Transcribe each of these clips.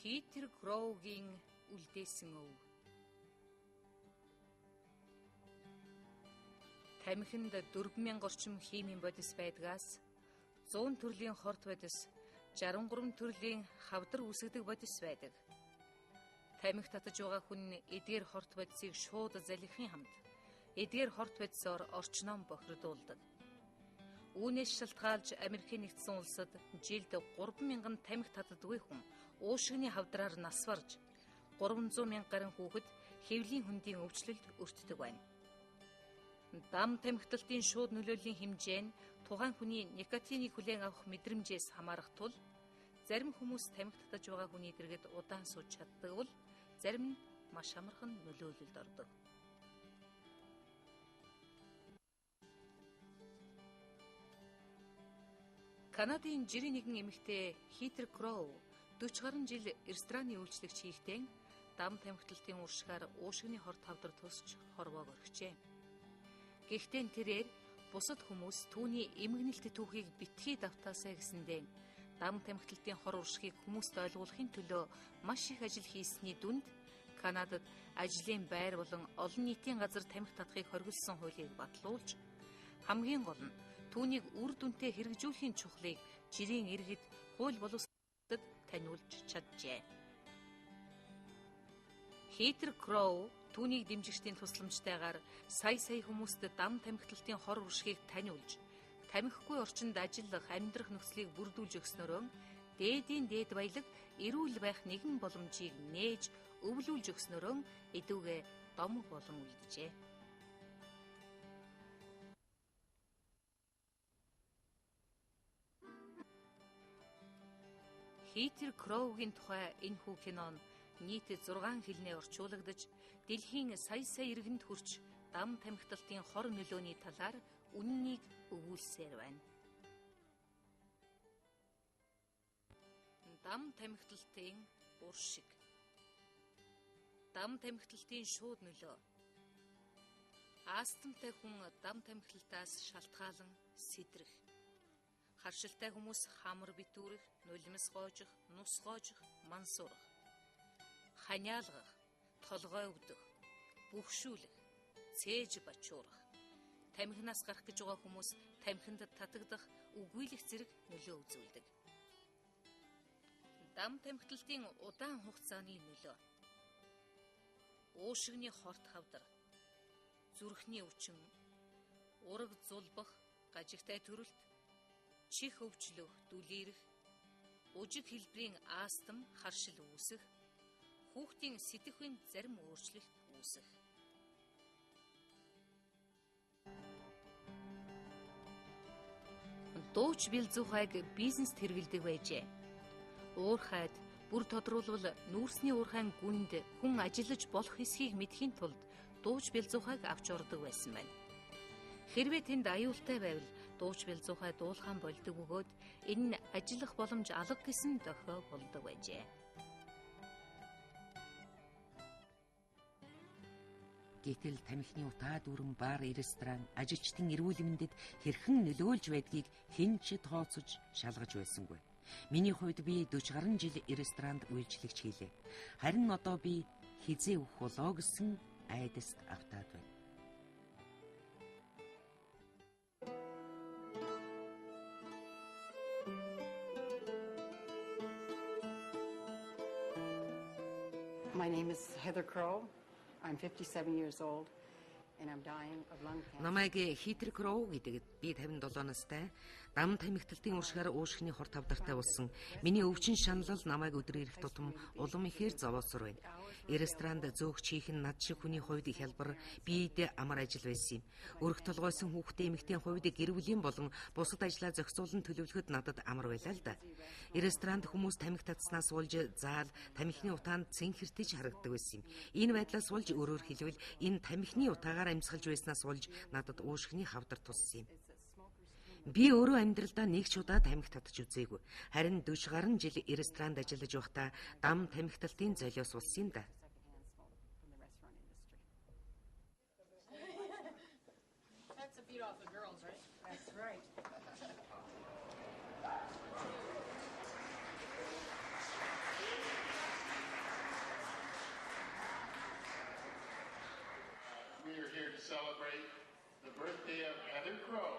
Хитер Кроугийн үлдээсэн өв. Тамхинд 4000 орчим химийн бодис байдгаас 100 төрлийн хорт бодис, 63 төрлийн хавдар үсгдэг бодис байдаг. Тамхи татаж байгаа хүн эдгээр хорт бодисыг шууд залхихын хамт эдгээр хорт бодисоор орчноон бохирдуулдаг. Үүнээс шалтгаалж Америкийн нэгдсэн улсад жилд 3000 тамхи татдаггүй хүн уушигны хавдраар нас барж 300,000 гаруй хүүхэд хэвлийн хөндийн өвчлөлд өртдөг байна. Дам тамхиталтын шууд нөлөөллийн хэмжээ нь тухайн хүний никотиныг хүлээн авах мэдрэмжээс хамаарах тул зарим хүмүүс тамхи татаж байгаа хүний дэргэд удаан сууж чаддаг бол зарим нь маш амархан нөлөөлөлд ордог. Канадын жирийн нэгэн эмэгтэй Хитер Кроу 40 гаруй жил рестораны үйлчлэгч хийхдээ дам тамхиталтын уршгаар уушигны хорт хавдар тусч хорвоог орхижээ. Гэхдээ тэрээр бусад хүмүүс түүний эмгэнэлт түүхийг битгий давтаасаа гэсэндээ дам тамхиталтын хор уршгийг хүмүүст ойлгуулахын төлөө маш их ажил хийсний дүнд Канадад ажлын байр болон олон нийтийн газар тамхи татахыг хоригдсон хуулийг батлуулж хамгийн гол нь түүнийг үр дүнтэй хэрэгжүүлэхийн чухлыг жирийн иргэд хууль боловсролд таниулж чаджээ. Хитер Кроу түүнийг дэмжигчдийн тусламжтайгаар сая хүмүүст дам тамхиталтын хор уршгийг таниулж, тамхигүй орчинд ажиллах, амьдрах нөхцөлийг бүрдүүлж өгснөөрөө дээдийн дээд баялаг, эрүүл байх нэгэн боломжийг нээж өвлүүлж өгснөөрөө эдүүгээ домог болон үлджээ. Хитер Кроугийн тухай энэхүү кинон нийт 6 хэлнээр орчуулагдаж, дэлхийн сая иргэнд хүрч дам тамхиталтын хор нөлөөний талаар үннийг өгүүлсээр байна. Дам тамхиталтын уршиг. Дам тамхиталтын шууд нөлөө. Астмтай хүн дам тамхиталтаас шалтгаалan сэдрэх. Харшилтай хүмүүс хамар битүүрэх, нулимс гоожих, нус гоожих, мансуурах. Ханиалгах, толгой өвдөх, бүхшүүлэх, цээж бачуурах. Тамхинаас гарах гэж байгаа хүмүүс тамхинд татагдах, үгүйлэх зэрэг нөлөө үзүүлдэг. Дам тамхиталтын удаан хугацааны нөлөө. Уушигны хорт хавдар, зүрхний өвчин, ураг зулбах, гажигтай төрөлт, чих өвчлөх, дүлээрэх, ужиг хэлбэрийн астм, харшил үүсэх, хүүхдийн сэтгэхүйн зарим өөрчлөлт үүсэх. Дууч Бэлзухайг бизнест хэрэгэлдэг байжээ. Уурхайд бүр тодруулбал нүүрсний уурхайн гүнд хүн ажиллаж болох эсхийг мэдхийн тулд Дууч Бэлзухайг авч ордог байсан байна. Хэрвээ тэнд аюултай байвал Дууч Бэлзухай дуулахаан болдог бөгөөд энэ нь ажиллах боломж алга гэсэн дохио болдог байжээ. Гэтэл тамхины утаа дүрэн бар, ресторан, ажилчдын эрүүл мэндэд хэрхэн нөлөөлж байдгийг хэн ч тооцож шалгаж байсангүй. Миний хувьд би 40 гаруй жил ресторанд үйлчлэгч хийлээ. Харин одоо би хизээ өгөх болоо гэсэн айдаст автаад байна. My name is Heather Crow. I'm 57 years old and I'm dying of lung cancer. Намайг Хитер Кроу гэдэг. Би 57 настай. Дам тамхиталтын уршгаар уушигны хорт хавдартай болсон. Миний өвчин шаналл намайг өдөр ирэх тутам улам ихээр зовоосор байна. Ресторанд зөөгч хийх нь над шиг хүний хувьд хялбар, биед амар ажил байсан юм. Өрх толгойсон хүүхдээ эмэгтэйн хувьд гэр бүлийн болон бусад ажлаа зохицуулан төлөвлөхөд надад амар байлаа л да. Ресторанд хүмүүс тамхи татснаас болж заал тамхины утаанд цэнхэртэж харагддаг байсан юм. Энэ байдлаас болж өөрөөр хэлбэл энэ тамхины утаагаар амьсгалж байснаас болж надад уушигны хавдар туссан юм. Би өөрөө амьдралдаа нэг ч удаа тамхи татж үзээгүй. Харин 40 гаруй жил ресторанд ажиллаж байхдаа дам тамхиталтын золиос болсон юм да. That's a beat off the girls, right? That's right. celebrate the birthday of Heather Crow,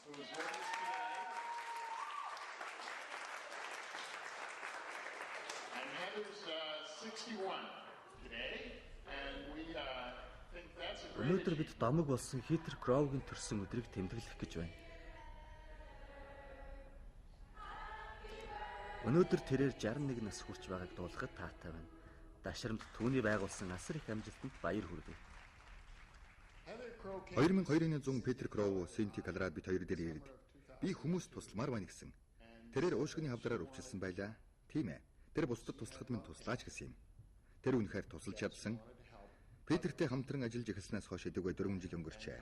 who is with us today. And Heather's 61 today, and we think that's a great Өнөөдөр бид домог болсон Heather Crow-гийн төрсөн өдрийг тэмдэглэх гэж байна. Өнөөдөр тэрээр 61 нас хүрч байгааг дуулахад таатай байна. Дашрамд түүний байгуулсан асар их амжилтанд баяр хүргэе. 2002 оны 100 Peter Crow Синти Колорадо бит хоёр дээр ирээд би хүмүүст тусламар байна гэсэн. Тэрээр уушгины хавдраар өвчлсөн байлаа. Тийм ээ. Тэр бусдад туслахад минь туслаач гэсэн юм. Тэр үнэхээр тусалж чадсан. Петертэй хамтран ажиллаж эхэлснээс хойш эдүгээ 4 жил өнгөрчээ.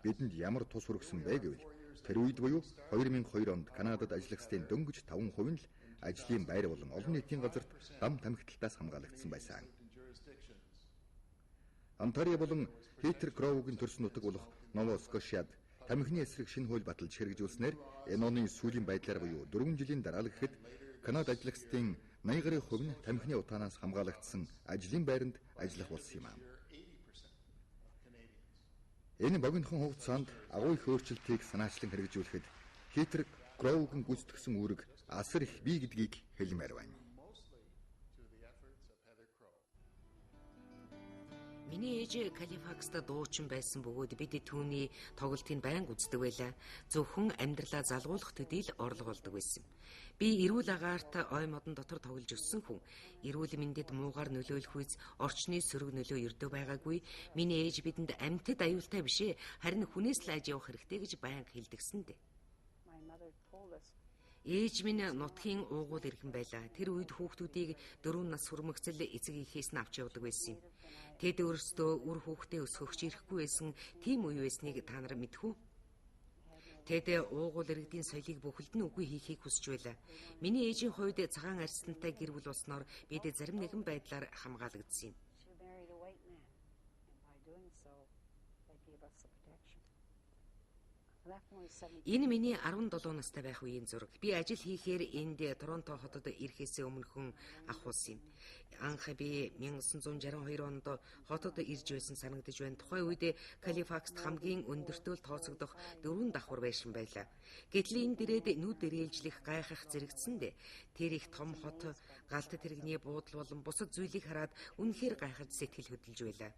Бидэнд ямар тус хүргэсэн бэ гэвэл тэр үед буюу 2002 онд Канадад ажиллагчдын дөнгөж 5% нь л ажлын байр болон олон нийтийн газарт дам тамхиталтаас хамгаалагдсан байсан. Онтарио болон Heather Crow-гийн төрсөн нутаг болох Нова Скошиад тамхины эсрэг шинэ хууль баталж хэрэгжүүлснээр энэ оны сүүлийн байдлаар буюу 4 жилийн дараа л гэхэд Канада ажиллагчдын 80% нь тамхины утаанаас хамгаалагдсан ажлын байранд ажиллах болсон юм аа. Энэ богинохон хугацаанд агуу их өөрчлөлтийг санаачлан хэрэгжүүлэхэд Heather Crow-гийн гүйцэтгэсэн үүрэг асар их бий гэдгийг хэлмээр байна. Миний ээж Калифакст дуучин байсан бөгөөд бид түүний тоглолтыг байнга үздэг байлаа. Зөвхөн амьдралаа залгуулах төдийл орлого болдог байсан. Би эрүүл агаарт ой модон дотор тоглож өссөн хүн. Эрүүл мэндэд муугар нөлөөлөх үз орчны сөрөг нөлөө өрдөө байгаагүй. Миний ээж бидэнд амьтад аюултай бишээ, харин хүнээс л аж явах хэрэгтэй гэж байнга хэлдэгсэн дээ. Ээж минь нутгийн уугуул ирхэн байлаа. Тэр үед хүүхдүүдийг 4 нас хүрмэгцэл эцэг эхээс нь авч явдаг байсан юм. Тэд өөрсдөө үр хүүхдээ өсгөхч ирэхгүй байсан тийм үе байсныг та нар мэдэх үү? Тэд уугуул иргэдийн соёлыг бүхэлд нь үгүй хийхийг хүсэж байлаа. Миний ээжийн хувьд цагаан арьстантай гэр бүл болсноор бид зарим нэгэн байдлаар хамгаалагдсан юм. Энэ миний 17 настай байх үеийн зураг. Би ажил хийхээр энд Торонто хотод ирэхээс өмнөхөн авахулсан юм. Анх би 1962 онд хотод ирж байсан санагдаж байна. Тухайн үед Калифакст хамгийн өндөртөө тооцогдох 4 давхар байшин байлаа. Гэтэл энэ дээрээ нүд дээрээлжлэх гайхах зэрэгцсэндээ тэр их том хот галт тэрэгний буудал болон бусад зүйлийг хараад үнэхээр гайхаж сэтгэл хөдлөж байлаа.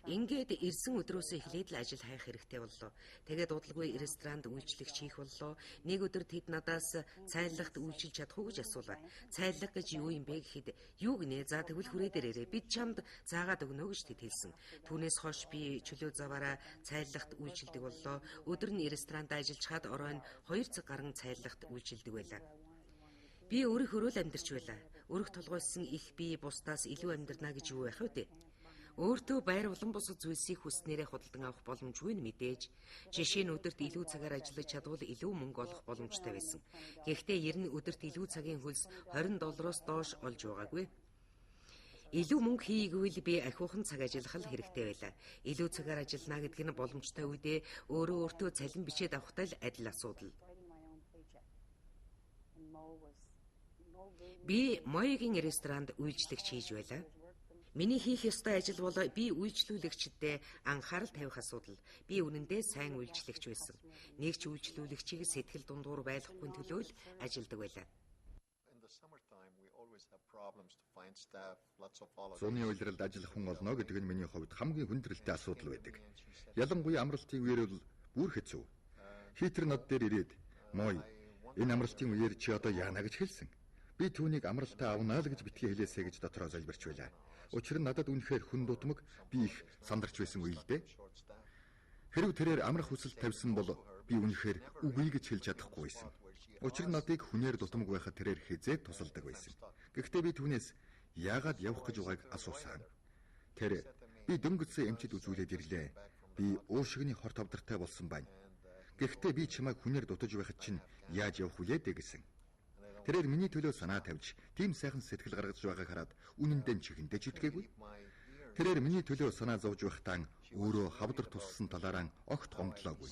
Ингээд ирсэн өдрөөс эхлээд л ажил хайх хэрэгтэй боллоо. Тэгээд удалгүй ресторанд үйлчлэгч хийх боллоо. Нэг өдөр тэд надаас цайлагт үйлчилж чадах уу гэж асуулаа. Цайлаг гэж юу юм бэ гэхэд юу гинэ? За тэгвэл хүрээ дээрээ бид чамд заагаад өгнө гэж тэд хэлсэн. Түүнээс хойш би чөлөө заваараа цайлагт үйлчилдэг боллоо. Өдөр нь ресторанд ажиллаж хаад оройн 2 цаг гарan цайлагт үйлчилдэг байлаа. Би өөрийнхөө л амьдарч байлаа. Өрх толгойсон их би бусдаас илүү амьдрнаа гэж юу байх вэ? Өөртөө байр улан бусад зүйлсийг хүснээрээ худалдан авах боломжгүй нь мэдээж. Жишээ нь өдөрт илүү цагаар ажиллаж чадвал илүү мөнгө олох боломжтой байсан. Гэхдээ ер нь өдөрт илүү цагийн хөлс $20 доош олж байгаагүй. Илүү мөнгө хийгээгүй би ахиухан цаг ажиллах л хэрэгтэй байлаа. Илүү цагаар ажиллана гэдэг нь боломжтой үедээ өөртөө цалин бичээд авахтай л адил асуудал. Би Моёгийн ресторанд үйлчлэгч хийж байлаа. Миний хийх ёстой ажил бол би үйлчлүүлэгчдэд анхаарал тавих асуудал. Би үнэндээ сайн үйлчлэгч байсан. Нэг ч үйлчлүүлэгчийг сэтгэл дундуур байлгахгүй төлөө л ажилдаг байлаа. Зуны улиралд ажиллах хүн олно гэдэг нь миний хувьд хамгийн хүндрэлтэй асуудал байдаг. Ялангуяа амралтын үеэр бол бүр хэцүү. Heather над дээр ирээд "Мой, энэ амралтын үеэр чи одоо яана" гэж хэлсэн. Би түүнийг амралтаа авнаа л гэж битгий хэлээсэй гэж дотроо залбирч байлаа. Учир нь надад үнэхээр хүн дутмаг, би их сандарч байсан үе л дээ. Хэрв тэрээр амрах хүсэл тавьсан бол би үнэхээр үгүй гэж хэлж чадахгүй байсан. Учир нь надыг хүнээр дутмаг байхад тэрээр хизээд тусалдаг байсан. Гэхдээ би түүнээс яагаад явах гэж байгааг асуусан. Тэр би дөнгөцсөн эмчид үзүүлээд ирлээ. Би уушигны хор тавдартай болсон байна. Гэхдээ би чамайг хүнээр дутаж байхад чинь яаж явах вүлээ гэсэн. Тэрээр миний төлөө санаа тавьж, тийм сайхан сэтгэл гаргаж байгааг хараад үнэндээ чихэндээ ч итгээгүй. Тэрээр миний төлөө санаа зовж байхдаа өөрөө хавдар туссан талаараа огт гомдлоогүй.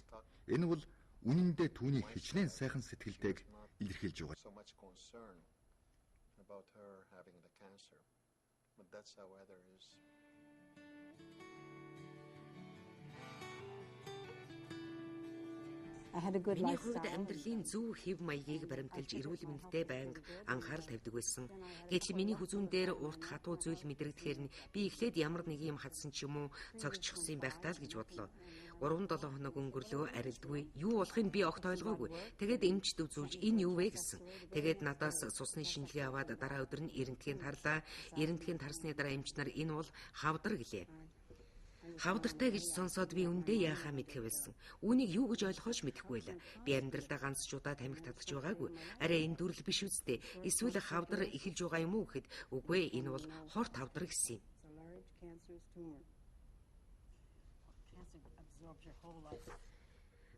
Энэ бол үнэндээ түүний хичнээн сайхан сэтгэлтэйг илэрхийлж байгаа. I had a good Миний lifestyle. хувьд амьдралын зөв хэв маягийг баримталж эрүүл мэндэд байнга анхаарал тавьдаг байсан. Гэтэл миний хүзүүн дээр урт хатуу зүйл мэдрэгдэхээр нь би эхлээд ямар нэг юм хадсан ч юм уу цогцчихсан юм байхтаа л гэж бодлоо. 3-7 хоног өнгөрлөө арилдгүй. Юу болохыг би огт ойлгоогүй. Тэгээд эмчд үзүүлж энэ юу вэ гэсэн. Тэгээд надаас цусны шинжилгээ аваад дараа өдөр нь эрентгийн тарлаа. Эрентгийн тарсны дараа эмч нар энэ бол хавдар гэлээ. Хавдартай гэж сонсоод би үндэ яахаа мэдэх байсан. Үүнийг юу гэж ойлгохооч мэдэхгүй байлаа. Би амьдралдаа ганц ч удаа тамхи татж байгаагүй. Арай энэ дүрл биш үсттэй. Эсвэл хавдар эхэлж байгаа юм уу гэхэд үгүй ээ, энэ бол хорт хавдар гэсэн юм. It's a large cancerous tumor. Cancer absorbs your whole life.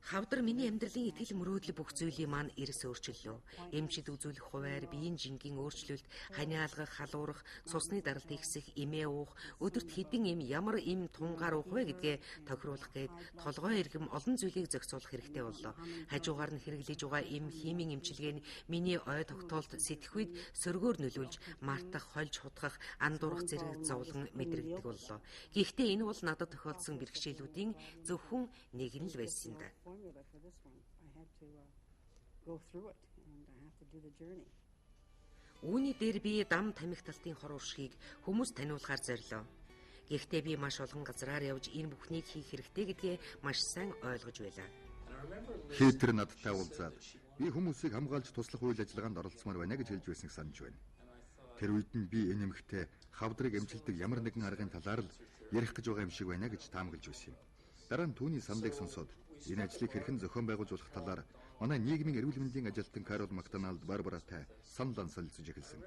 Хавдар миний амьдралын итгэл мөрөөдөл бүх зүйлийг маань эрс өөрчиллөө. Эмчид үзүүлэх хуваар биеийн жингийн өөрчлөлт, ханиалгах, халуурах, цусны даралт ихсэх, эмээ уух, өдөрт хэдэн ямар тунгаар уух вэ гэдгээ тохируулах гээд толгой эргэм олон зүйлийг зохицуулах хэрэгтэй боллоо. Хажуугаар нь хэрэглэж байгаа химийн эмчилгээ нь миний ой тогтоолт сэтгэхүйд сөргөөр нөлөөлж мартах, хольж хутгах, андуурах зэрэг зовлон мэдрэгддэг боллоо. Гэхдээ энэ бол надад тохиолдсон бэрхшээлүүдийн зөвхөн нэг нь л байсан юм да. Formula for this one. I had to go through it, and I have to do the journey. Үүний дээр би дам тамхиталтын хор уршгийг хүмүүст таниулахаар зорилоо. Гэхдээ би маш олон газраар явж энэ бүхнийг хийх хэрэгтэй гэдгээ маш сайн ойлгож байлаа. Хейтер надтай уулзаад би хүмүүсийг хамгаалж туслах үйл ажиллагаанд оролцмоор байна гэж хэлж байсныг санаж байна. Тэр үед нь би энэ эмэгтэй хавдрыг эмчилдэг ямар нэгэн аргын талаар л ярих гэж байгаа юм шиг байна гэж таамаглаж байсан юм. Дараа нь түүний саналыг сонсоод энэ ажлыг хэрхэн зохион байгуулж болох талаар манай нийгмийн эрүүл мэндийн ажилтан Карол Мактоналд Барбаратай санал солилцож эхэлсэн.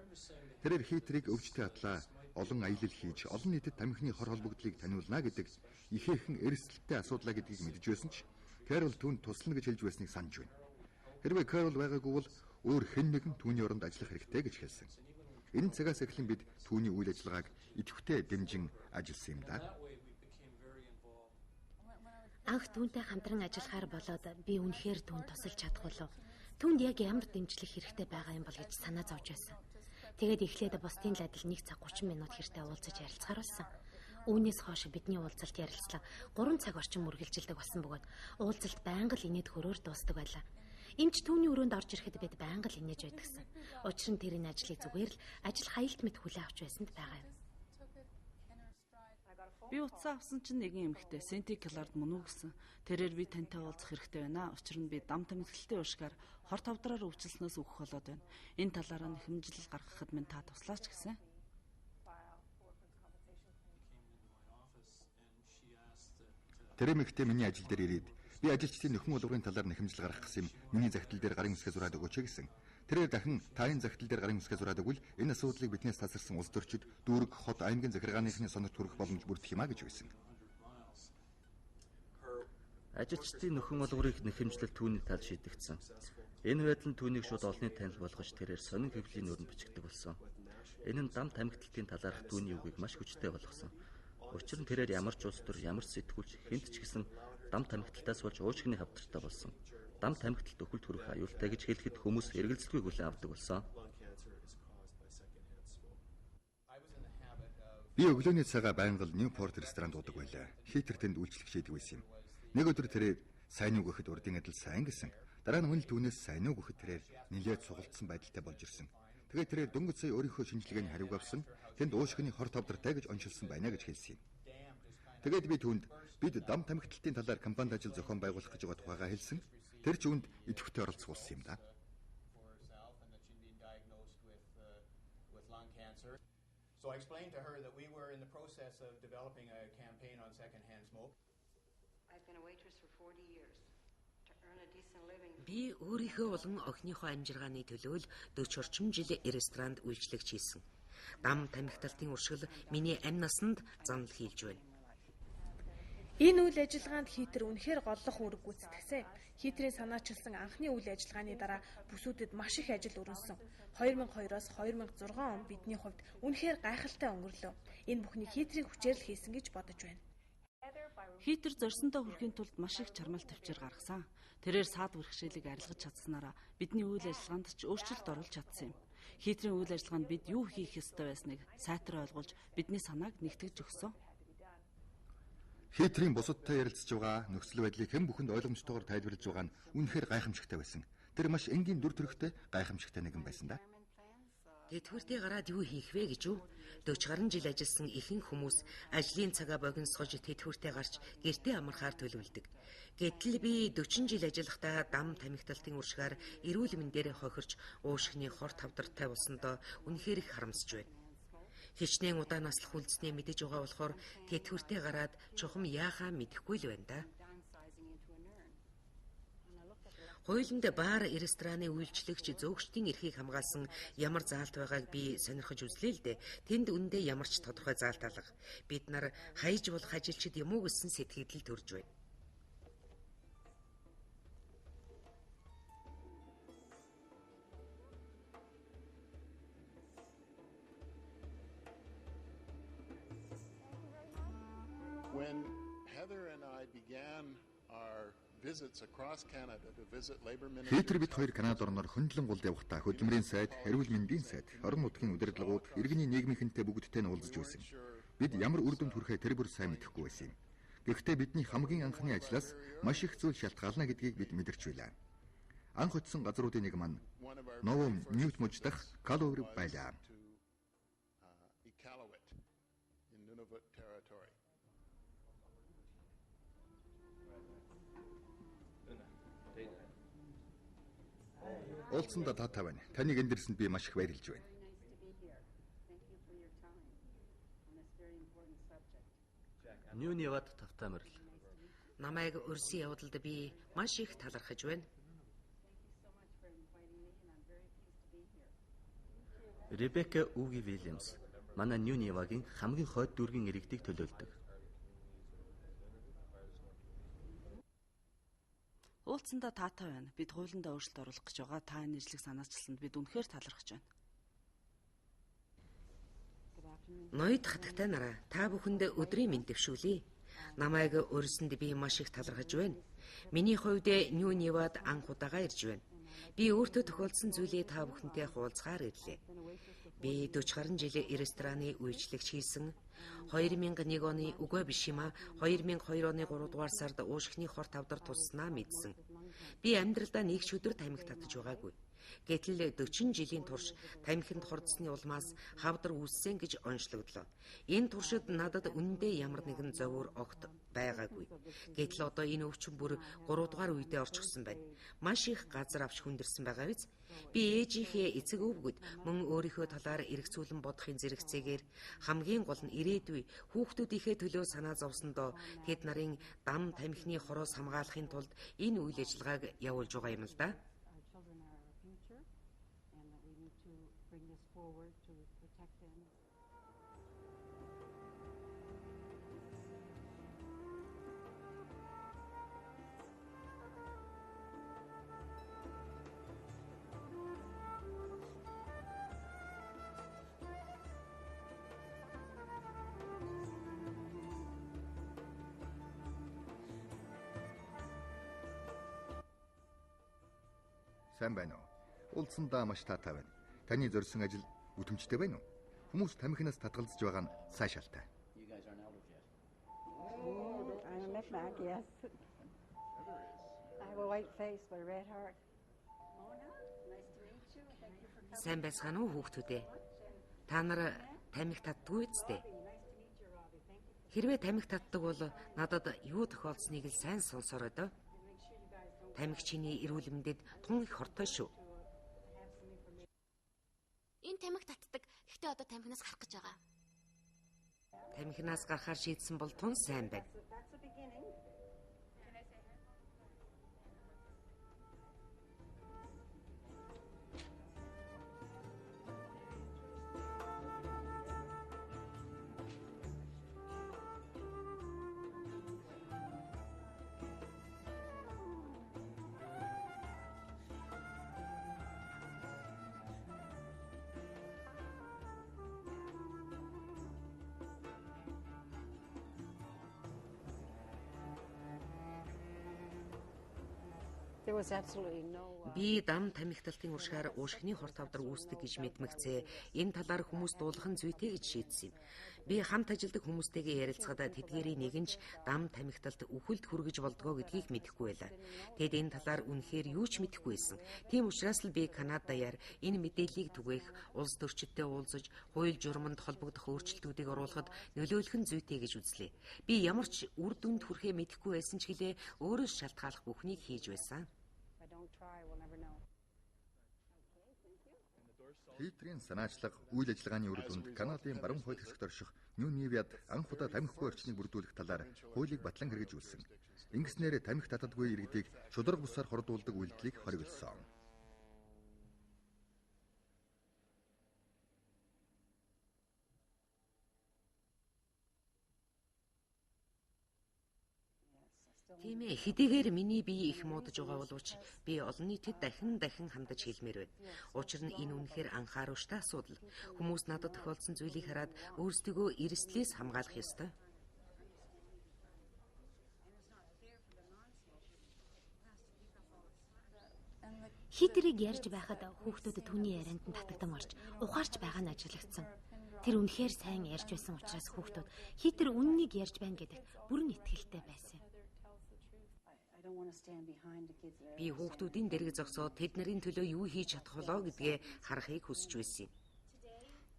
Тэрээр хейтерийг өвчтөе атлаа олон аялал хийж олон нийтэд тамхины хор холбогдлыг таниулна гэдэг ихээхэн эрсдэлтэй асуудлаа гэдгийг мэдж байсан ч Карол түүнд туслана гэж хэлж байсныг санаж байна. Хэрвээ Карол байгаагүй бол өөр хэн нэгэн түүний оронд ажиллах хэрэгтэй гэж хэлсэн. Энэ цагаас эхлэн бид түүний үйл ажиллагааг идэвхтэй дэмжин ажилласан юм да. Анх түүнтэй хамтран ажиллахаар болоод би үнэхээр түүнд тусалж чадах болов. Түүнд яг ямар дэмжлэг хэрэгтэй байгаа юм бол гэж санаа зовж байсан. Тэгээд эхлээд бусдын л адил 1 цаг 30 минут хэртэй уулзаж ярилцахаар болсон. Үүнээс хойш бидний уулзалт ярилцлага 3 цаг орчим үргэлжилдэг болсон бөгөөд уулзалт байнга л инээд хөрөөр дуусдаг байлаа. Эмч түүний өрөөнд орж ирэхэд бид байнга л инээж байдагсан. Учир нь тэр энэ ажлыг зүгээр л ажил хаялт мэт хүлээн авч байсанд байгаа юм. Би утсаа авсан чинь нэгэн эмэгтэй Сенти Клард мөн үү гэсэн. Тэрээр би тантай уулзах хэрэгтэй байна. Учир нь би дам тамхитай уушгаар хор тавдраар өвчлснөөс өгөх болоод байна. Энэ талаараа нэхэмжил гаргахад минь та туслаач гэсэн. Тэр эмэгтэй миний ажил дээр ирээд би ажилчдын нөхөн болгоны талаар нэхэмжил гаргах гэсэн юм. Миний захидал дээр гарын үсгээ зураад өгөөч гэсэн. Тэрээр дахин таийн захидал дээр гарын үсгээ зураад өгвөл энэ асуудлыг биднээс тасарсан улс төрчид дүүрэг хот аймгийн захиргааныхны сонорт хүрэх боломж бүрдэх юмаа гэж байсан. Ажилчдын нөхөн олгорыг нэхэмжлэл түүний тал шийдэгдсэн. Энэ байдал нь түүнийг шууд олонний танил болгож тэрээр сонин хэвлийн өрөнд бичигдэг болсон. Энэ нь дам тамхиталтын талаарх түүний үгийг маш хүчтэй болгосон. Учир нь тэрээр ямар ч улс төр, ямар ч сэтгүүлч хэнд ч гэсэн дам тамхиталтаас болж уушгины хавдартай болсон. Дам тамхиталт өхөлт хүрэх аюултай гэж хэлэхэд хүмүүс эргэлзэлгүй хүлээн авдаг болсон. Би өглөөний цагаа байнга л Ньюпорт ресторанд уудаг байлаа. Хейтер тэнд үйлчлэгч хийдэг байсан юм. Нэг өдөр тэрээр сайн уу гэхэд урдын адил сайн гэсэн. Дараа нь мөн л түүнээс сайн уу гэхэд тэрээр нэлээд сугалцсан байдалтай болж ирсэн. Тэгээд тэрээр дөнгөж сая өөрийнхөө шинжилгээний хариуг авсан. Тэнд уушгины хор тавдартай гэж оншилсан байна гэж хэлсэн юм. Тэгээд би түүнд бид дам тамхиталтын талаар компанид ажил зохион байгуулах гэж байгаа тухайгаа хэлсэн. Тэр ч үүнд идэвхтэй оролцох болсон юм да. So I explained to her that we were in the process of developing a campaign on secondhand smoke. I've been a waitress for 40 years. To earn a decent living. Би өөрийнхөө болон охиныхоо амжиргааны төлөө л 40 орчим жил ресторанд үйлчлэгч хийсэн. Дам тамхиталтын уршигл миний амь насанд занал хийлж байна. Энэ үйл ажиллагаанд хейтер үнэхээр голлох үүрэг гүйцэтгсэн. Хейтерийн санаачилсан анхны үйл ажиллагааны дараа бүсүүдэд маш их ажил өрнөсөн. 2002-оос 2006 он бидний хувьд үнэхээр гайхалтай өнгөрлөө. Энэ бүхнийг хейтерийн хүчээр л хийсэн гэж бодож байна. Хейтер зорьсондоо хүрэхийн тулд маш их чармаал төвчээр гаргасан. Тэрээр саад бэрхшээлийг арилгаж чадсанараа бидний үйл ажиллагаанд ч өөрчлөлт оруулж чадсан юм. Хейтерийн үйл ажиллагаанд бид юу хийх ёстой байсныг сайтар ойлгуулж бидний санааг нэгтгэж өгсөн. Хитрийн бусадтай ярилцж байгаа нөхцөл байдлыг хэн бүхэнд ойлгомжтойгоор тайлбарлаж байгаа нь үнэхээр гайхамшигтай байсан. Тэр маш энгийн дүр төрхтэй гайхамшигтай нэгэн байсан да. Тэтгэвртээ гараад юу хийх вэ гэж юу? 40 гаруй жил ажилласан ихэнх хүмүүс ажлын цагаа богиносгож тэтгэвртээ гарч гэртээ амархаар төлөвлөдөг. Гэтэл би 40 жил ажиллахдаа дам тамхиталтын уршгаар эрүүл мэндээр хохирч уушгины хор тавдартай болсондоо үнэхээр их харамсаж байна. Хичнээн удаан наслах үлдснээ мэдэж байгаа болохоор тэтгэвртээ гараад чухам яахаа мэдэхгүй л байна да. Хойлонд баар рестораны үйлчлэгч зөөгчдийн эрхийг хамгаалсан ямар заалт байгааг би сонирхож үзлээ л дээ. Тэнд үндэ ямар ч тодорхой заалт алга. Бид нар хаяж болох ажилчид юм уу гэсэн сэтгэл төрж байна. When Heather and I began our visits across Canada to visit labor ministers. Хитэр бид хоёр Канада орноор хөндлөн гулд явахдаа хөдөлмөрийн сайд, эрүүл мэндийн сайд, орон нутгийн удирдлагууд, иргэний нийгмийнхэнтэй бүгдтэй нь уулзж байсан. Бид ямар үр дүнд хүрэхээ тэр бүр сайн мэдэхгүй байсан юм. Гэхдээ бидний хамгийн анхны ажлаас маш их зүйл шалтгаална гэдгийг бид мэдэрч байлаа. Анх очсон газруудын нэг маань Новом Ньют муж дахь Каловер байлаа. Уулзсандаа таатай байна. Таныг эндэрсэнд би маш их баярлж байна. Ньюний яваад тавтай морил. Намайг өрсөн явдалд би маш их талархаж байна. Ребекка Уги Вильямс манай Ньюний яваагийн хамгийн хойд дүүргийн иргэдийг төлөөлдөг. Уулзсандаа таатай байна. Бид хуулиндаа өөрчлөлт оруулах гэж байгаа. Та энэ нэрлэх санаачилсанд бид үнэхээр талархаж байна. Ноёд хатагтай нараа, та бүхэнд өдрийн мэнд дэвшүүлье. Намайг өрсөнд би маш их талархаж байна. Миний хувьд Ньюний яваад анх удаага ирж байна. Би өөртөө тохиолдсон зүйлээ та бүхэнтэй хуваалцахаар ирлээ. Би 40 гаруй жил рестораны үйлчлэгч хийсэн. 2001 оны үгүй биш юм а 2002 оны 3 дугаар сард уушгины хор тавдар тусснаа мэдсэн. Би амьдралдаа нэг ч өдөр тамхи татж байгаагүй. Гэтэл 40 жилийн турш тамхинд хордсны улмаас хавдар үүссэн гэж онцлогдлоо. Энэ туршид надад үнэндээ ямар нэгэн зовөр огт байгаагүй. Гэтэл одоо энэ өвчин бүр 3 дугаар үедээ орчихсон байна. Маш их газар авч хүндэрсэн байгаа биз? Би ээжийнхээ эцэг өвгөд мөн өөрийнхөө талаар эргцүүлэн бодохын зэрэгцээгээр хамгийн гол нь ирээдүй хүүхдүүдийнхээ төлөө санаа зовсондоо тэд нарын дам тамхины хороос хамгаалахын тулд энэ үйл ажиллагааг явуулж байгаа юм л да. Сайн байна уу? Уулзсандаа маш таатай байна. Таны зорьсон ажил үтэмжтэй байна уу? Хүмүүс тамхинаас татгалзаж байгаа нь сайн шалтай. I'm a Mac, yes. I have a white face but a red heart. Сайн байцгаана уу хүүхдүүдээ? Та нар тамхи татдаггүй үстэй? Хэрвээ тамхи татдаг бол надад юу тохиолдсныг л сайн сонсороо доо. Тамхичны эрүүл мэндэд тун их хортой шүү. Энэ тамхи татдаг. Гэхдээ одоо тамхинаас гарах гэж байгаа. Тамхинаас гарахаар шийдсэн бол тун сайн байна. Би дам тамхиталтын уршгаар уушгины хор тавдар үүсдэг гэж мэдмэгцээ. Энэ талаар хүмүүс дуулах нь зүйтэй гэж шийдсэн юм. Би хамт ажилладаг хүмүүстэйгээ ярилцахад тэдгээрийн нэгэнч дам тамхиталд үхэлд хүргэж болдгоо гэдгийг мэдэхгүй байлаа. Тэд энэ талаар үнэхээр юу ч мэдэхгүй байсан. Тийм учраас л би Канада даяар энэ мэдээллийг түгээх, улс төрчидтэй уулзаж, хууль журманд холбогдох өөрчлөлтүүдийг оруулахад нөлөөлөх нь зүйтэй гэж үзлээ. Би ямар ч үр дүнд хүрэхээ мэдэхгүй байсан ч гэлээ өөрөөс шалтгаалах бүхнийг хийж байсан. Хитрийн санаачлага үйл ажиллагааны үр дүнд Канадын баруун хууль хэсэгт орших Нью-Нивяд анх удаа тамхигүй орчныг бүрдүүлэх талаар хуулийг батлан хэрэгжүүлсэн. Ингэснээр тамхи татадгүй иргэдийг шударга бусаар хордуулдаг үйлдэлийг хориглосон. Тийм ээ, хэдийгээр миний бие их муудаж байгаа боловч би олон нийтэд дахин хандаж хэлмээр байна. Учир нь энэ үнэхээр анхааруулжтай асуудал. Хүмүүс надад тохиолдсон зүйлийг хараад өөрсдөө эрсдлээс хамгаалах ёстой. Хитрийг ярьж байхад хүүхдүүдэд түүний ярианд нь татагдам орж ухаарч байгаа нь ажиглагдсан. Тэр үнэхээр сайн ярьж байсан учраас хүүхдүүд хитэр үннийг ярьж байна гэдэгт бүрэн итгэлтэй байсан. Би хүүхдүүдийн дэрэг зогсоод тэд нарын төлөө юу хийж чадах болоо гэдгээ харахыг хүсэж байсан юм.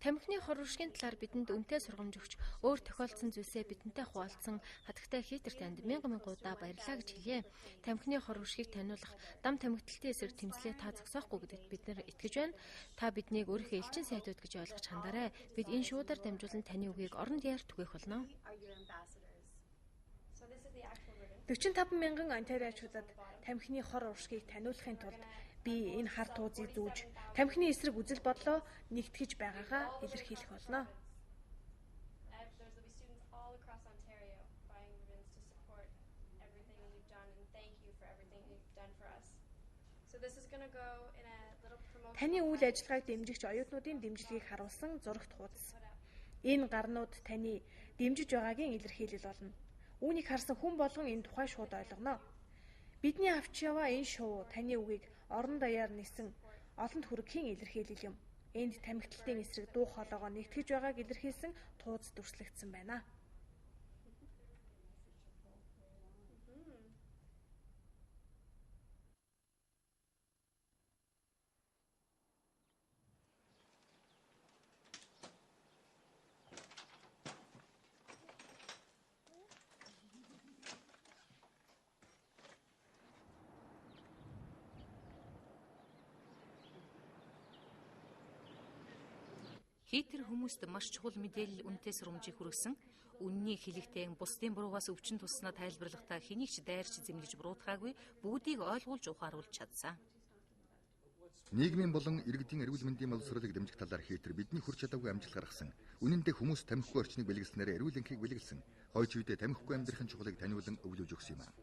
Тамхины хор уршгийн талаар бидэнд үнэтэй сургамж өгч өөр тохиолдсон зүйлсээ бидэнтэй хуваалцсан хатагтай Хитер танд мянган удаа баярлалаа гэж хэлье. Тамхины хор уршгийг таниулах, дам тамхиталтын эсрэг тэмцлээ та зогсоохгүй гэдэгт бид нар итгэж байна. Та биднийг өөрийнхөө элчин сайдууд гэж ойлгож хандаарай. Бид энэ шуудаар дамжуулан таны үгийг орон даяар түгээх болно. 45 мянган онтариочуудад тамхины хор уршгийг таниулахын тулд би энэ хар туузыг зүүж тамхины эсрэг үзэл бодлоо нэгтгэж байгаагаа илэрхийлэх болно. Таны үйл ажиллагааг дэмжигч оюутнуудын дэмжлэгийг харуулсан зурагт хуудас. Энэ гарнууд таны дэмжиж байгаагийн илэрхийлэл болно. Үүнийг харсан хүн болгон энэ тухай шууд ойлгоно. Бидний авч яваа энэ шоу таны үгийг орон даяар нисэн олонд хүрэхийн илэрхийлэл юм. Энд тамхиталтын эсрэг дуу хоолойгоо нэгтгэж байгааг илэрхийлсэн тууз дүрслэгдсэн байна. Хитер хүмүүст маш чухал мэдээлэл үнэтэй сургамжийг хүргэсэн. Үннийг хэлэхдээ бусдын буруугаас өвчин туснаа тайлбарлахдаа хэнийг ч дайрч зэмлэж буруутгаагүй бүгдийг ойлгуулж ухааруулж чадсан. Нийгмийн болон иргэдийн эрүүл мэндийн боловсролыг дэмжих талаар Хитер бидний хүрч чадаагүй амжилт гаргасан. Үнэн дээр хүмүүс тамхигүй орчныг бэлгэлснээр эрүүл энхийг бэлгэлсэн. Хойч үедээ тамхигүй амьдрахын чухлыг таниулан өвлөж өгсөн юм а.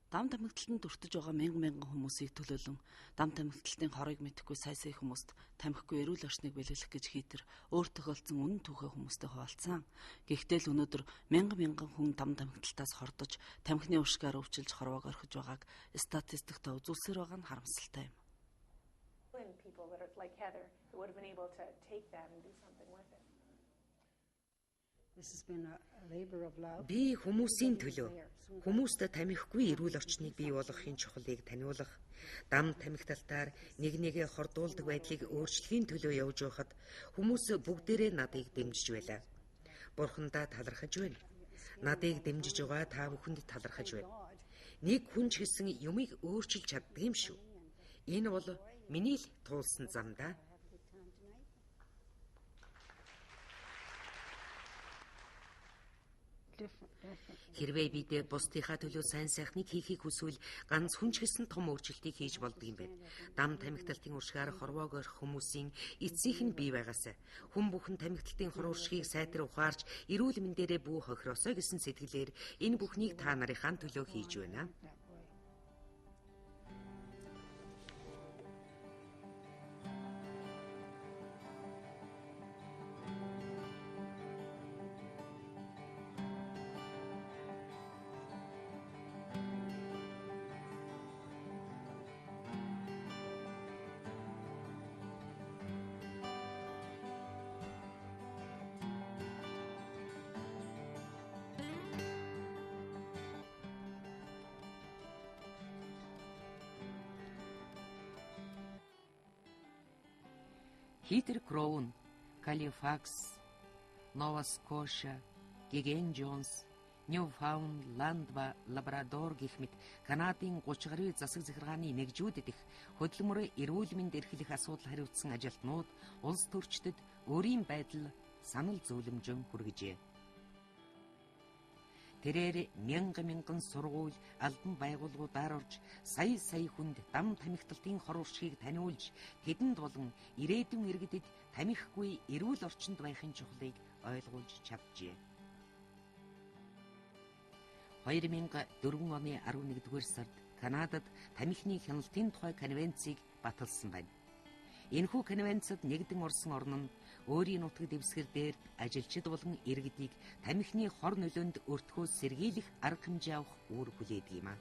Дам тамхиталтанд өртөж байгаа мянган хүмүүсийг төлөөлөн дам тамхиталтын хорыг мэдэхгүй сая хүмүүст тамхигүй эрүүл орчныг бэлгэлэх гэж Хитер өөр тохиолдсон үнэн түүхээ хүмүүстэй хуваалцсан. Гэхдээ л өнөөдөр мянган хүн дам тамхиталтаас хордож тамхины уршгаар өвчилж хорвоог орхиж байгааг статистиктэй үзүүлсээр байгаа нь харамсалтай юм. Би хүмүүсийн төлөө хүмүүст тамхигүй эрүүл орчныг бий болгохын чухлыг таниулах, дам тамхиталтаар нэгээ хордуулдаг байдлыг өөрчлөхийн төлөө явж байхад хүмүүс бүгдээрээ надыг дэмжиж байлаа. Бурхандаа талархаж байна. Надыг дэмжиж байгаа та бүхэнд талархаж байна. Нэг хүн ч гэсэн юмыг өөрчилж чаддаг юм шүү. Энэ бол миний л туулсан зам да. Хэрвээ бид бусдынхаа төлөө сайн сайхныг хийхийг хүсвэл ганц хүн ч гэсэн том өөрчлөлтийг хийж болдог юм байна. Дам тамхиталтын уршгаар хорвоог орхих хүмүүсийн эцсийнх нь бий байгаасай. Хүн бүхэн тамхиталтын хор уршгийг сайтар ухаарч эрүүл мэндээрээ бүү хохироосой гэсэн сэтгэлээр энэ бүхнийг та нарынхаа төлөө хийж байна. Хитер Кроу нь Калифакс, Нова Скоша, Геген Джонс, Ньюфаундланд ба Лабрадор гэх мэт Канадын 30 гаруй засаг захиргааны нэгжүүдэд их хөдөлмөр эрүүл мэнд эрхлэх асуудал хариуцсан ажилтнууд улс төрчдөд өөрийн байдал санал зөвлөмжөн хүргэжээ. Тэрээр мянган сургууль, албан байгууллагуудаар орж сая хүнд дам тамхиталтын хор уршгийг таниулж, тэдэнд болон ирээдүйн иргэдэд тамхихгүй эрүүл орчинд байхын чухлыг ойлгуулж чаджээ. 2004 оны 11-р сард Канадад тамхины хяналтын тухай конвенцийг баталсан байна. Энэхүү конвенцид нэгдэн орсон орн нь өөрийн нутаг дэвсгэр дээр ажилчид болон иргэдийг тамхины хор нөлөөнд өртгөхөөс сэргийлэх арга хэмжээ авах үүрэг хүлээдэг юм а.